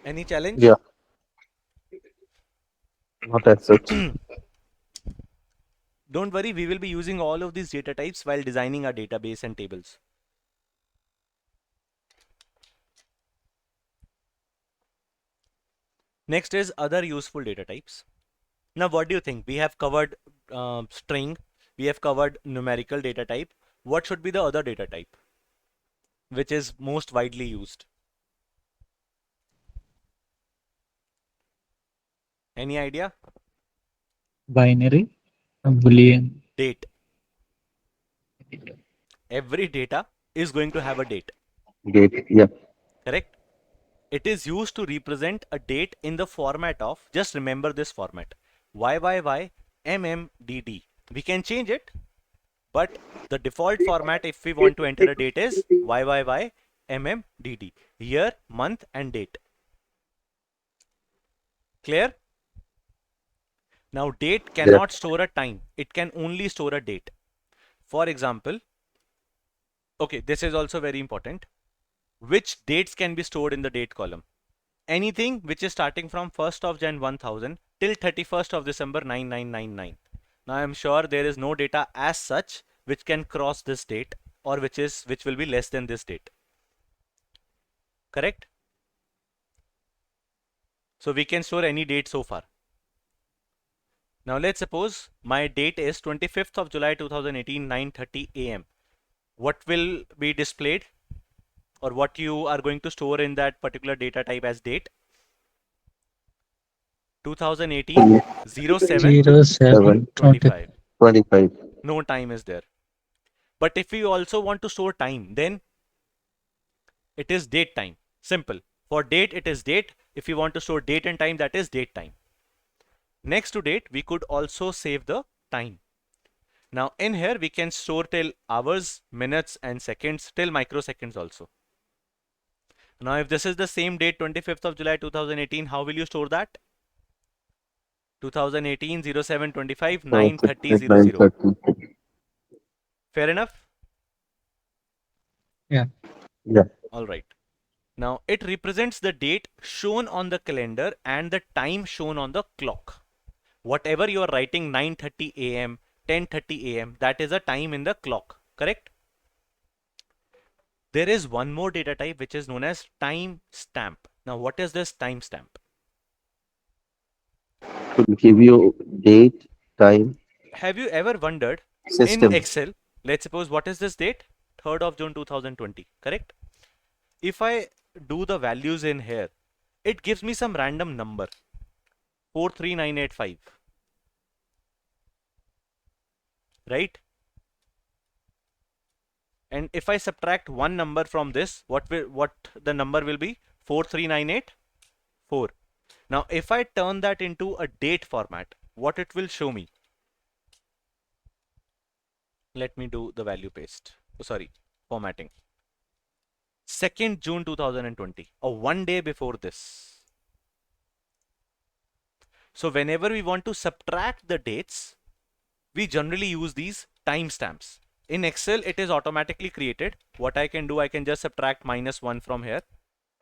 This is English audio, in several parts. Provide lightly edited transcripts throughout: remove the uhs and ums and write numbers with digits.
Any challenge? Yeah, not as such. Don't worry, we will be using all of these data types while designing our database and tables. Next is other useful data types. Now, what do you think? We have covered string, we have covered numerical data type. What should be the other data type which is most widely used? Any idea? Binary, Boolean. Date. Every data is going to have a date, Date. Yeah. correct? It is used to represent a date in the format of, just remember this format, YYYMMDD. We can change it, but the default format if we want to enter a date is YYYMMDD. Year, month and date. Clear? Now date Yeah. cannot store a time. It can only store a date. For example, okay, this is also very important. Which dates can be stored in the date column? Anything which is starting from 1st of Jan 1000 till 31st of December 9999. Now I am sure there is no data as such which can cross this date or which will be less than this date. Correct? So we can store any date so far. Now let's suppose my date is 25th of July 2018 9:30 a.m. What will be displayed or what you are going to store in that particular data type as date? 2018 07 Zero seven 7, 20. 25. 25. No time is there. But if you also want to store time, then it is date time. Simple. For date, it is date. If you want to store date and time, that is date time. Next to date, we could also save the time. Now in here, we can store till hours, minutes and seconds, till microseconds also. Now if this is the same date, 25th of July 2018, how will you store that? 2018 07 25 9:30 00. 9:30. Fair enough? Yeah. Yeah. All right. Now it represents the date shown on the calendar and the time shown on the clock. Whatever you are writing 9:30 a.m., 10:30 a.m., that is a time in the clock, correct? There is one more data type which is known as time stamp. Now what is this time stamp? To give you date, time, Have you ever wondered in system. Excel, let's suppose what is this date? 3rd of June 2020, correct? If I do the values in here, it gives me some random number 43985, right? And if I subtract one number from this, what the number will be? 43984. Now if I turn that into a date format, what it will show me? Let me do the value paste. Oh, sorry, formatting. 2nd June 2020, or one day before this. So whenever we want to subtract the dates, we generally use these timestamps. In Excel, it is automatically created. What I can do, I can just subtract -1 from here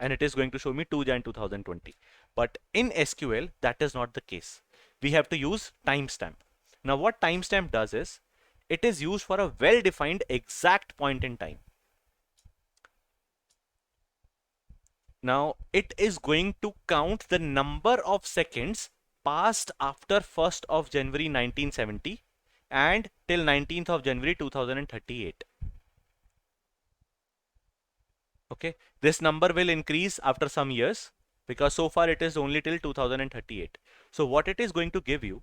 and it is going to show me 2 Jan 2020. But in SQL, that is not the case. We have to use timestamp. Now what timestamp does is, it is used for a well-defined exact point in time. Now it is going to count the number of seconds passed after 1st of January 1970 and till 19th of January 2038. Okay, this number will increase after some years because so far it is only till 2038. So what it is going to give you,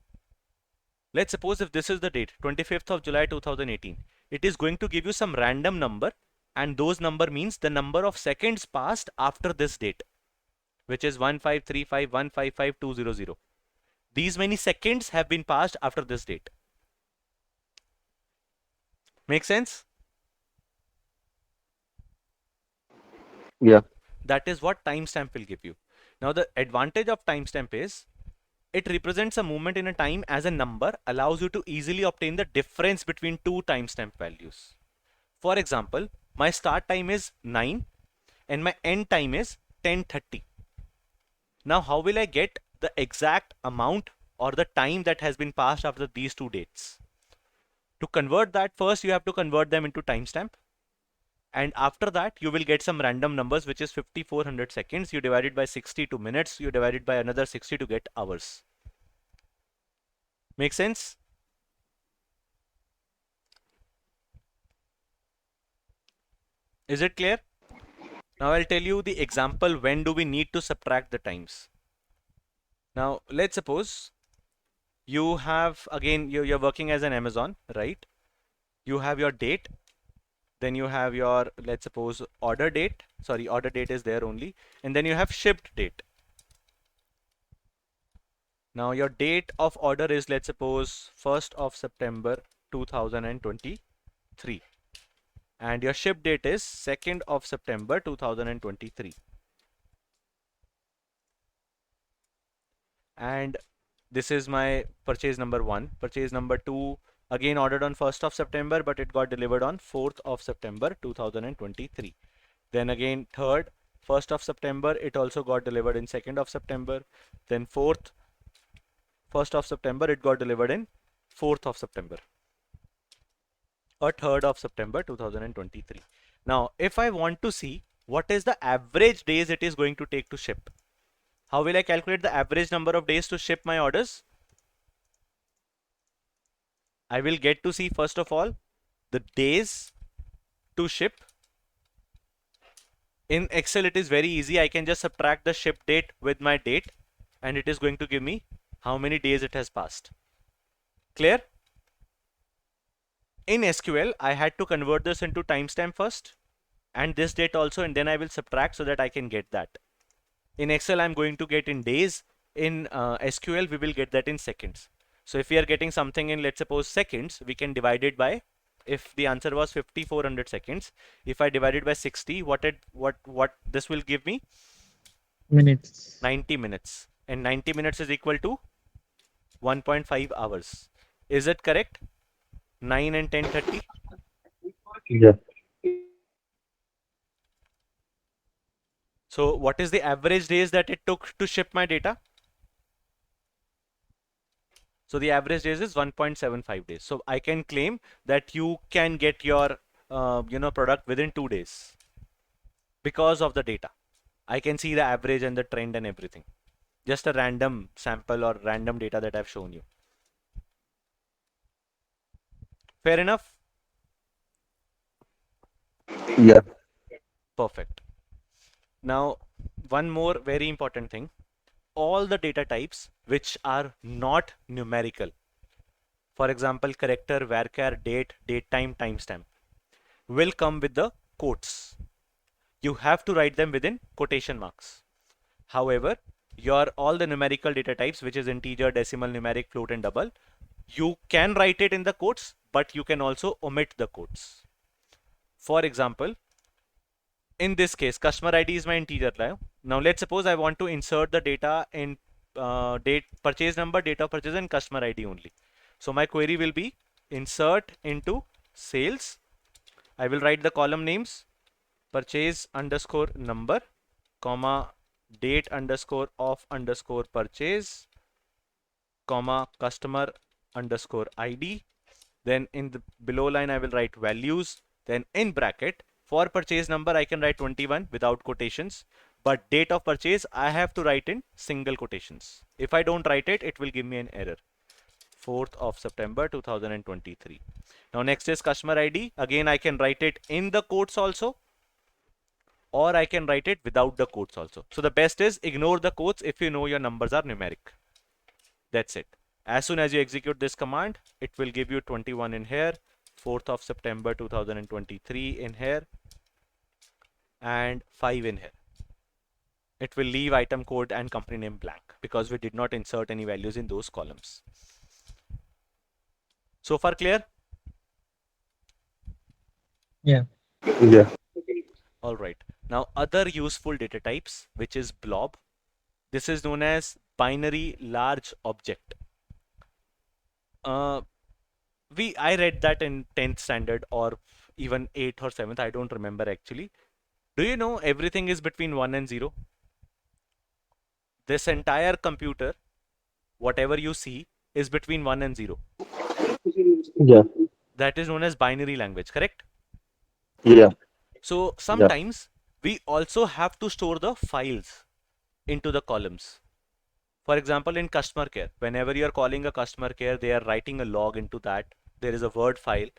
let's suppose if this is the date 25th of July 2018, it is going to give you some random number and those number means the number of seconds passed after this date, which is 1535155,200. These many seconds have been passed after this date. Make sense? Yeah. That is what timestamp will give you. Now the advantage of timestamp is it represents a movement in a time as a number, allows you to easily obtain the difference between two timestamp values. For example, my start time is 9 and my end time is 10:30. Now, how will I get the exact amount or the time that has been passed after these two dates? To convert that, first you have to convert them into timestamp. And after that, you will get some random numbers, which is 5400 seconds. You divide it by 60 to minutes. You divide it by another 60 to get hours. Make sense? Is it clear? Now I'll tell you the example when do we need to subtract the times. Now let's suppose you have, again, you're working as an Amazon, right? You have your date, then you have your, let's suppose, order date. Sorry, order date is there only. And then you have shipped date. Now your date of order is, let's suppose, 1st of September 2023. And your ship date is 2nd of September 2023. And this is my purchase number 1. Purchase number 2, again ordered on 1st of September, but it got delivered on 4th of September 2023. Then again third, 1st of September, it also got delivered in 2nd of September. Then fourth, 1st of September, it got delivered in 4th of September or 3rd of September 2023. Now, if I want to see what is the average days it is going to take to ship, how will I calculate the average number of days to ship my orders? I will get to see, first of all, the days to ship. In Excel, it is very easy. I can just subtract the ship date with my date, and it is going to give me how many days it has passed. Clear? In SQL, I had to convert this into timestamp first, and this date also, and then I will subtract so that I can get that. In Excel, I'm going to get in days. In SQL, we will get that in seconds. So if we are getting something in, let's suppose, seconds, we can divide it by, if the answer was 5400 seconds, if I divide it by 60, what this will give me? Minutes. 90 minutes. And 90 minutes is equal to 1.5 hours. Is it correct? 9 and 10:30. Yeah. So what is the average days that it took to ship my data? So the average days is 1.75 days. So I can claim that you can get your product within 2 days because of the data. I can see the average and the trend and everything. Just a random sample or random data that I've shown you. Fair enough? Yeah. Perfect. Now, one more very important thing. All the data types which are not numerical, for example, character, varchar, date, datetime, timestamp, will come with the quotes. You have to write them within quotation marks. However, your all the numerical data types, which is integer, decimal, numeric, float, and double, you can write it in the quotes, but you can also omit the quotes. For example, in this case, customer ID is my integer now. Now let's suppose I want to insert the data in date, purchase number, date of purchase, and customer ID only. So my query will be insert into sales. I will write the column names, purchase underscore number, comma, date underscore of underscore purchase, comma, customer underscore ID. Then in the below line, I will write values. Then in bracket, for purchase number, I can write 21 without quotations. But date of purchase, I have to write in single quotations. If I don't write it, it will give me an error. 4th of September 2023. Now next is customer ID. Again, I can write it in the quotes also, or I can write it without the quotes also. So the best is ignore the quotes if you know your numbers are numeric. That's it. As soon as you execute this command, it will give you 21 in here, 4th of September 2023 in here, and 5 in here. It will leave item code and company name blank because we did not insert any values in those columns. So far clear? Yeah. Yeah. All right. Now other useful data types, which is blob. This is known as binary large object. I read that in 10th standard or even 8th or 7th. I don't remember actually. Do you know everything is between 1 and 0? This entire computer, whatever you see, is between 1 and 0. Yeah. That is known as binary language, correct? Yeah. So Yeah. sometimes we also have to store the files into the columns. For example, in customer care, whenever you're calling a customer care, they are writing a log into that. There is a Word file,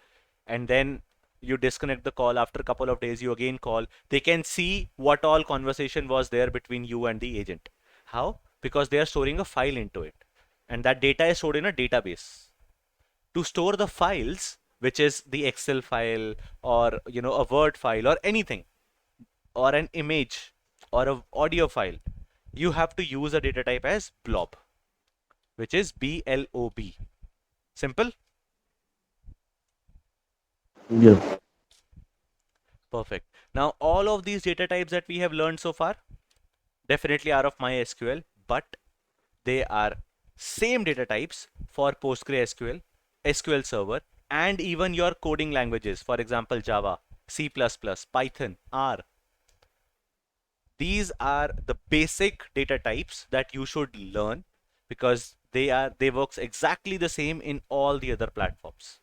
and then you disconnect the call. After a couple of days, you again call. They can see what all conversation was there between you and the agent. How? Because they are storing a file into it, and that data is stored in a database. To store the files, which is the Excel file or a Word file or anything, or an image or a audio file, you have to use a data type as blob, which is BLOB. Simple? Yeah. Perfect. Now, all of these data types that we have learned so far definitely are of MySQL, but they are same data types for PostgreSQL, SQL Server, and even your coding languages, for example, Java, C++, Python, R. These are the basic data types that you should learn because they works exactly the same in all the other platforms.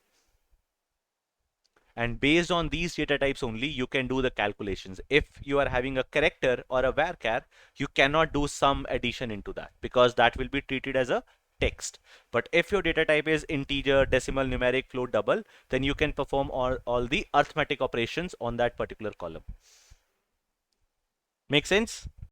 And based on these data types only, you can do the calculations. If you are having a character or a varchar, you cannot do some addition into that because that will be treated as a text. But if your data type is integer, decimal, numeric, float, double, then you can perform all the arithmetic operations on that particular column. Make sense?